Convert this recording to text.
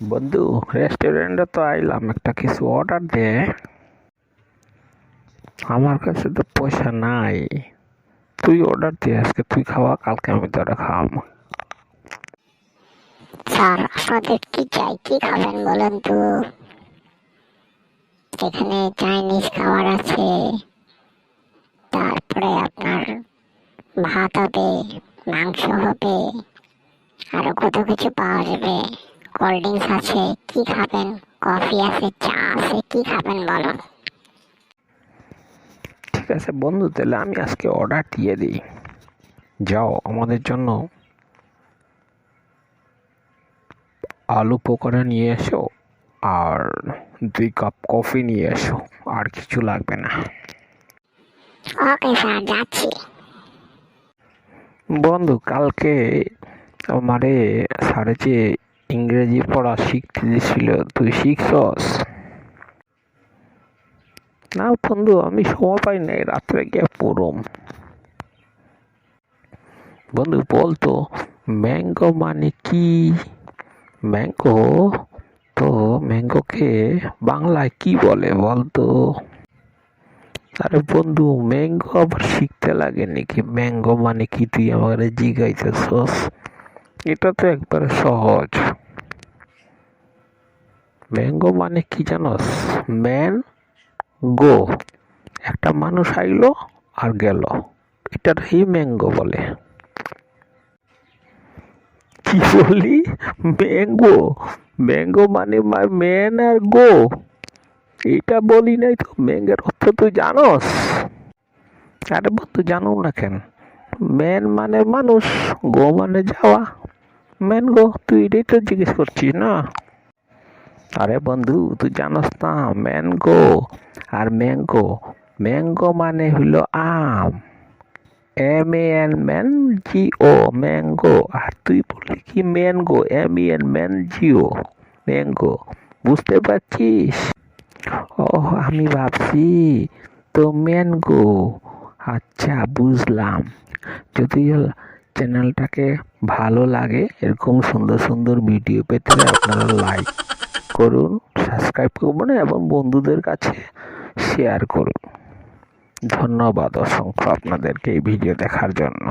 বন্ধু, রেস্টুরেন্টে তো আইলাম, একটা কিছু অর্ডার দে। আমার কাছে তো পয়সা নাই। তুই অর্ডার দে, আজকে তুই খাওয়া, কালকে আমি তোরা খাওয়াবো। স্যার, আপনাদের কি চাই? কি খাবেন বলেন তো? এখানে চাইনিজ খাবার আছে, তারপরে আপনার ভাত হবে, মাংস হবে, আরো কত কিছু পাওয়া যাবে। কোল্ড ড্রিঙ্কস আছে। কি খাবেন? কফি আছে, চা আছে, কি খাবেন বলুন? ঠিক আছে বন্ধু, তাহলে আমি আজকে অর্ডার দিয়ে দিই। যাও, আমাদের জন্য আলু পকোড়া নিয়ে এসো, আর 2 কাপ কফি নিয়ে এসো। আর কিছু লাগবে না। ওকে স্যার, যাচ্ছি। বন্ধু, কালকে আমারে স্যারে যে ইংরেজি পড়া শিখতে দিয়েছিল, তুই শিখছস? না বন্ধু, আমি সময় পাই নাই, রাত্রে গিয়ে পড়ম। বন্ধু বলতো, ম্যাঙ্গো মানে কি? ম্যাঙ্গো, তো ম্যাঙ্গোকে বাংলায় কি বলে বলতো? আরে বন্ধু, ম্যাঙ্গো আবার শিখতে লাগে নাকি? ম্যাঙ্গো মানে কি তুই আমাকে জিজ্ঞাইতেছস? এটা তো একবারে সহজ। ম্যাঙ্গো মানে কি জানোস? ম্যান গো, একটা মানুষ আইলো আর গেল, এটারই ম্যাঙ্গো বলে। কি বলি? ম্যাঙ্গো? ম্যাঙ্গো মানে ম্যান আর গো? এটা বলি নাই তো। ম্যাঙ্গের অর্থ তুই জানোস? আরে বন্ধু, জানো না কেন? ম্যান মানে মানুষ, গো মানে যাওয়া। ম্যান গো, তুই এটাই তো জিজ্ঞেস করছিস না? আরে বন্ধু, তুই জানোস না? ম্যাঙ্গো আর ম্যাঙ্গো, ম্যাঙ্গো মানে হইলো আম, MAN, ম্যাঙ্গো। আর তুই বললি কি ম্যাঙ্গো, MAN, ম্যাঙ্গো। বুঝতে পারছিস? ও, আমি ভাবছি তো ম্যাঙ্গো। আচ্ছা, বুঝলাম। যদি চ্যানেলটাকে ভালো লাগে, এরকম সুন্দর সুন্দর ভিডিও পেতে আপনারা লাইক করুন, সাবস্ক্রাইব করবেন এবং বন্ধুদের কাছে শেয়ার করুন। ধন্যবাদ অসংখ্য আপনাদেরকে এই ভিডিও দেখার জন্য।